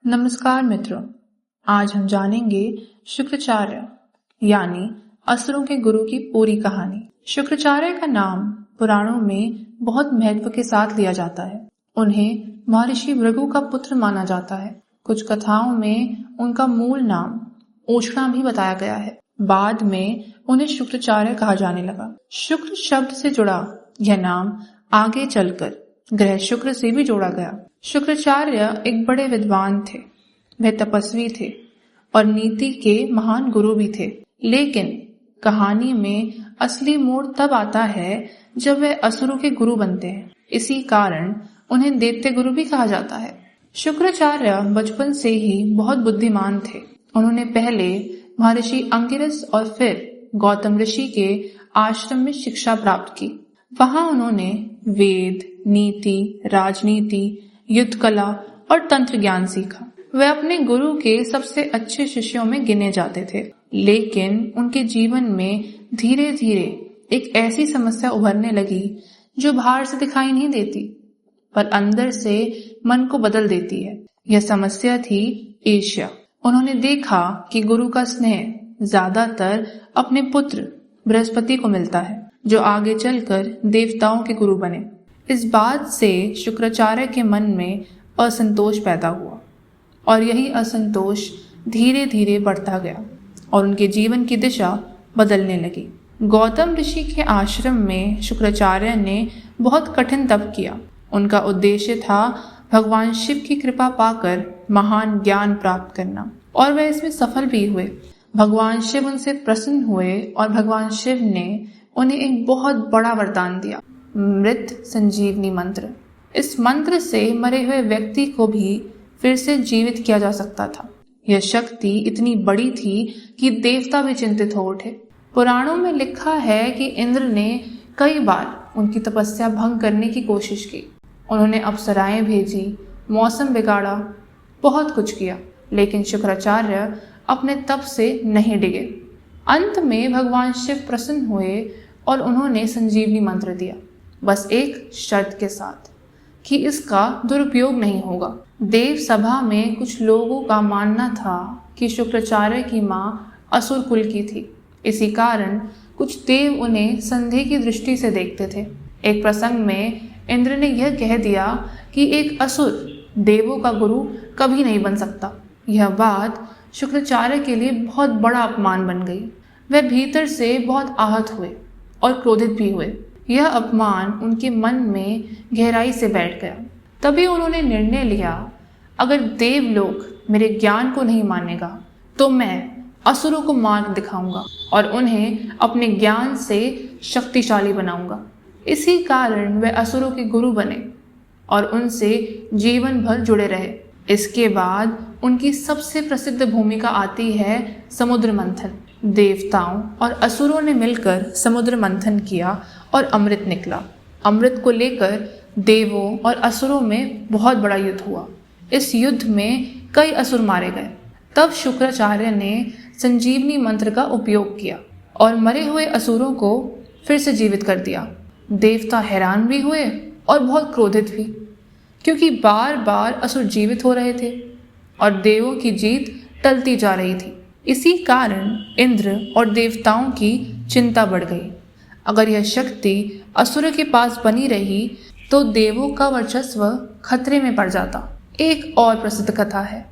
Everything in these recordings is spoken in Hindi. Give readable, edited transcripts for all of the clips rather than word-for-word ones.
नमस्कार मित्रों, आज हम जानेंगे शुक्राचार्य यानी असुरों के गुरु की पूरी कहानी। शुक्राचार्य का नाम पुराणों में बहुत महत्व के साथ लिया जाता है। उन्हें महर्षि भृगु का पुत्र माना जाता है। कुछ कथाओं में उनका मूल नाम ओषणा भी बताया गया है। बाद में उन्हें शुक्राचार्य कहा जाने लगा। शुक्र शब्द से जुड़ा यह नाम आगे चलकर ग्रह शुक्र से भी जोड़ा गया। शुक्राचार्य एक बड़े विद्वान थे। वह तपस्वी थे और नीति के महान गुरु भी थे। लेकिन कहानी में असली मोड़ तब आता है जब वे असुरों के गुरु बनते हैं। इसी कारण उन्हें दैत्य गुरु भी कहा जाता है। शुक्राचार्य बचपन से ही बहुत बुद्धिमान थे। उन्होंने पहले महर्षि अंगिरस और फिर गौतम ऋषि के आश्रम में शिक्षा प्राप्त की। वहां उन्होंने वेद, नीति, राजनीति, युद्ध कला और तंत्र ज्ञान सीखा। वे अपने गुरु के सबसे अच्छे शिष्यों में गिने जाते थे। लेकिन उनके जीवन में धीरे धीरे एक ऐसी समस्या उभरने लगी जो बाहर से दिखाई नहीं देती पर अंदर से मन को बदल देती है। यह समस्या थी ईर्ष्या। उन्होंने देखा कि गुरु का स्नेह ज्यादातर अपने पुत्र बृहस्पति को मिलता है, जो आगे चलकर देवताओं के गुरु बने। इस बात से शुक्राचार्य के मन में असंतोष पैदा हुआ और यही असंतोष धीरे धीरे बढ़ता गया और उनके जीवन की दिशा बदलने लगी। गौतम ऋषि के आश्रम में शुक्राचार्य ने बहुत कठिन तप किया। उनका उद्देश्य था भगवान शिव की कृपा पाकर महान ज्ञान प्राप्त करना और वह इसमें सफल भी हुए। भगवान शिव उनसे प्रसन्न हुए और भगवान शिव ने उन्हें एक बहुत बड़ा वरदान दिया, मृत संजीवनी मंत्र। इस मंत्र से मरे हुए व्यक्ति को भी फिर से जीवित किया जा सकता था। यह शक्ति इतनी बड़ी थी कि देवता भी चिंतित हो उठे। पुराणों में लिखा है कि इंद्र ने कई बार उनकी तपस्या भंग करने की कोशिश की। उन्होंने अप्सराएं भेजी, मौसम बिगाड़ा, बहुत कुछ किया, लेकिन शुक्राचार्य अपने तप से नहीं डिगे। अंत में भगवान शिव प्रसन्न हुए और उन्होंने संजीवनी मंत्र दिया, बस एक शर्त के साथ कि इसका दुरुपयोग नहीं होगा। देव सभा में कुछ लोगों का मानना था कि शुक्राचार्य की मां असुर कुल की थी। इसी कारण कुछ देव उन्हें संदेह की दृष्टि से देखते थे। एक प्रसंग में इंद्र ने यह कह दिया कि एक असुर देवों का गुरु कभी नहीं बन सकता। यह बात शुक्राचार्य के लिए बहुत बड़ा अपमान बन गई। वह भीतर से बहुत आहत हुए और क्रोधित भी हुए। यह अपमान उनके मन में गहराई से बैठ गया। तभी उन्होंने निर्णय लिया, अगर देवलोक मेरे ज्ञान को नहीं मानेगा तो मैं असुरों को मार्ग दिखाऊंगा और उन्हें अपने ज्ञान से शक्तिशाली बनाऊंगा। इसी कारण वे असुरों के गुरु बने और उनसे जीवन भर जुड़े रहे। इसके बाद उनकी सबसे प्रसिद्ध भूमिका आती है समुद्र मंथन। देवताओं और असुरों ने मिलकर समुद्र मंथन किया और अमृत निकला। अमृत को लेकर देवों और असुरों में बहुत बड़ा युद्ध हुआ। इस युद्ध में कई असुर मारे गए। तब शुक्राचार्य ने संजीवनी मंत्र का उपयोग किया और मरे हुए असुरों को फिर से जीवित कर दिया। देवता हैरान भी हुए और बहुत क्रोधित भी, क्योंकि बार बार असुर जीवित हो रहे थे और देवों की जीत टलती जा रही थी। इसी कारण इंद्र और देवताओं की चिंता बढ़ गई। अगर यह शक्ति असुर के पास बनी रही तो देवों का वर्चस्व खतरे में पड़ जाता। एक और प्रसिद्ध कथा है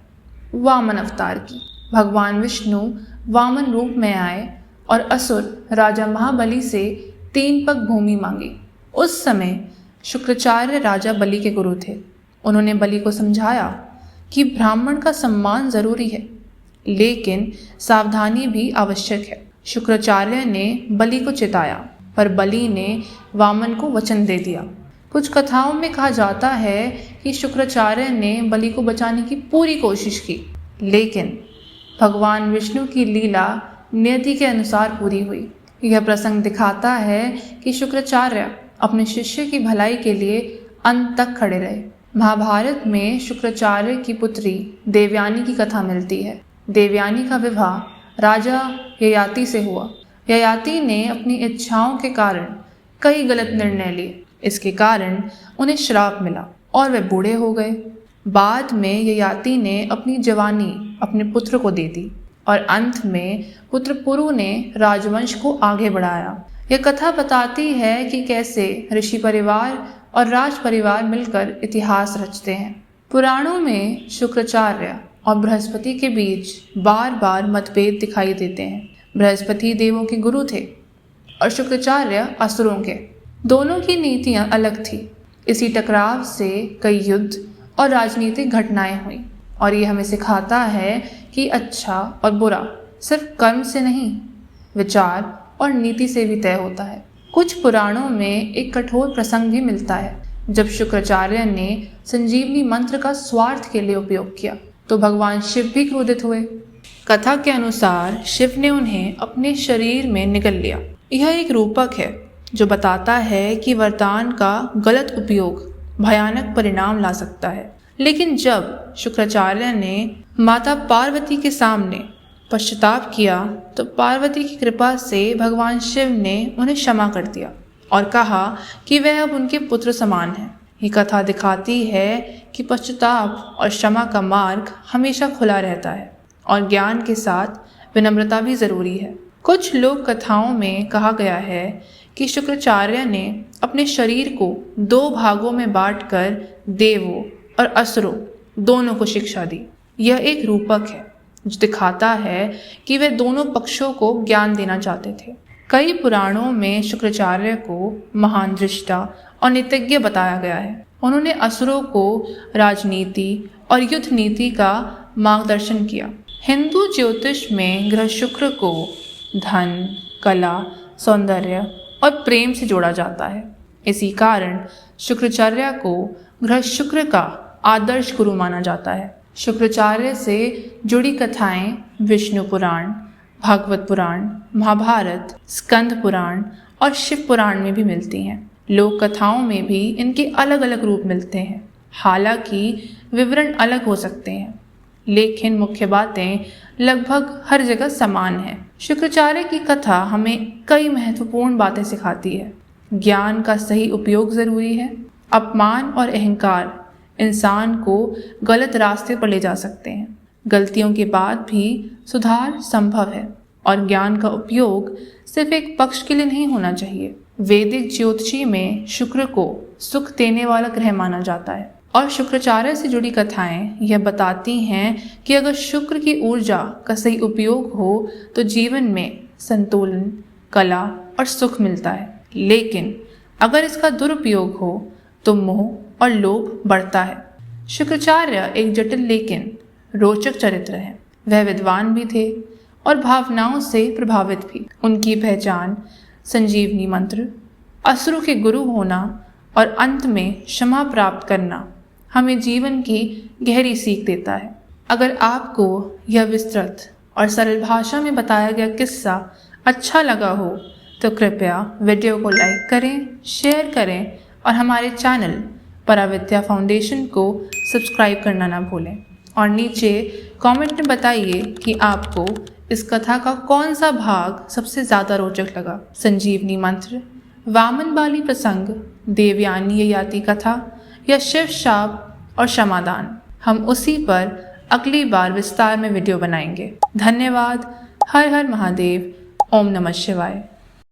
वामन अवतार की। भगवान विष्णु वामन रूप में आए और असुर राजा महाबली से 3 पग भूमि मांगी। उस समय शुक्राचार्य राजा बलि के गुरु थे। उन्होंने बलि को समझाया कि ब्राह्मण का सम्मान जरूरी है, लेकिन सावधानी भी आवश्यक है। शुक्राचार्य ने बलि को चिताया, पर बलि ने वामन को वचन दे दिया। कुछ कथाओं में कहा जाता है कि शुक्राचार्य ने बलि को बचाने की पूरी कोशिश की, लेकिन भगवान विष्णु की लीला नियति के अनुसार पूरी हुई। यह प्रसंग दिखाता है कि शुक्राचार्य अपने शिष्य की भलाई के लिए अंत तक खड़े रहे। महाभारत में शुक्राचार्य की पुत्री देवयानी की कथा मिलती है। देवयानी का विवाह राजा ययाति से हुआ। ययाति ने अपनी इच्छाओं के कारण कई गलत निर्णय लिए। इसके कारण उन्हें श्राप मिला और वे बूढ़े हो गए। बाद में ययाति ने अपनी जवानी अपने पुत्र को दे दी और अंत में पुत्र पुरु ने राजवंश को आगे बढ़ाया। यह कथा बताती है कि कैसे ऋषि परिवार और राज परिवार मिलकर इतिहास रचते हैं। पुराणों में शुक्राचार्य और बृहस्पति के बीच बार बार मतभेद दिखाई देते हैं। बृहस्पति देवों के गुरु थे और शुक्राचार्य असुरों के। दोनों की नीतियां अलग थी। इसी टकराव से कई युद्ध और राजनीतिक घटनाएं हुई और ये हमें सिखाता है कि अच्छा और बुरा सिर्फ कर्म से नहीं, विचार और नीति से भी तय होता है। कुछ पुराणों में एक कठोर प्रसंग भी मिलता है जब शुक्राचार्य ने संजीवनी मंत्र का स्वार्थ के लिए उपयोग किया तो भगवान शिव भी क्रोधित हुए। कथा के अनुसार शिव ने उन्हें अपने शरीर में निगल लिया। यह एक रूपक है जो बताता है कि वरदान का गलत उपयोग भयानक परिणाम ला सकता है। लेकिन जब शुक्राचार्य ने माता पार्वती के सामने पश्चाताप किया तो पार्वती की कृपा से भगवान शिव ने उन्हें क्षमा कर दिया और कहा कि वह अब उनके पुत्र समान है। ये कथा दिखाती है कि पश्चाताप और क्षमा का मार्ग हमेशा खुला रहता है और ज्ञान के साथ विनम्रता भी जरूरी है। कुछ लोक कथाओं में कहा गया है कि शुक्राचार्य ने अपने शरीर को 2 भागों में बांटकर देवों और असुरों दोनों को शिक्षा दी। यह एक रूपक है जो दिखाता है कि वे दोनों पक्षों को ज्ञान देना चाहते थे। कई पुराणों में शुक्राचार्य को महान दृष्टा और नीतिज्ञ बताया गया है। उन्होंने असुरों को राजनीति और युद्ध नीति का मार्गदर्शन किया। हिंदू ज्योतिष में ग्रह शुक्र को धन, कला, सौंदर्य और प्रेम से जोड़ा जाता है। इसी कारण शुक्राचार्य को ग्रह शुक्र का आदर्श गुरु माना जाता है। शुक्राचार्य से जुड़ी कथाएं विष्णु पुराण, भागवत पुराण, महाभारत, स्कंद पुराण और शिव पुराण में भी मिलती हैं। लोक कथाओं में भी इनके अलग अलग रूप मिलते हैं। हालांकि विवरण अलग हो सकते हैं, लेकिन मुख्य बातें लगभग हर जगह समान हैं। शुक्राचार्य की कथा हमें कई महत्वपूर्ण बातें सिखाती है। ज्ञान का सही उपयोग जरूरी है। अपमान और अहंकार इंसान को गलत रास्ते पर ले जा सकते हैं। गलतियों के बाद भी सुधार संभव है और ज्ञान का उपयोग सिर्फ एक पक्ष के लिए नहीं होना चाहिए। वैदिक ज्योतिषी में शुक्र को सुख देने वाला ग्रह माना जाता है और शुक्राचार्य से जुड़ी कथाएं यह बताती हैं कि अगर शुक्र की ऊर्जा का सही उपयोग हो तो जीवन में संतुलन, कला और सुख मिलता है। लेकिन अगर इसका दुरुपयोग हो तो मोह और लोभ बढ़ता है। शुक्राचार्य एक जटिल लेकिन रोचक चरित्र है। वह विद्वान भी थे और भावनाओं से प्रभावित भी। उनकी पहचान संजीवनी मंत्र, असुरों के गुरु होना और अंत में क्षमा प्राप्त करना हमें जीवन की गहरी सीख देता है। अगर आपको यह विस्तृत और सरल भाषा में बताया गया किस्सा अच्छा लगा हो तो कृपया वीडियो को लाइक करें, शेयर करें और हमारे चैनल पराविद्या फाउंडेशन को सब्सक्राइब करना ना भूलें। और नीचे कमेंट में बताइए कि आपको इस कथा का कौन सा भाग सबसे ज़्यादा रोचक लगा। संजीवनी मंत्र, वामन बाली प्रसंग, देवयानी ययाति कथा या शिव शाप और क्षमादान। हम उसी पर अगली बार विस्तार में वीडियो बनाएंगे। धन्यवाद। हर हर महादेव। ओम नमः शिवाय।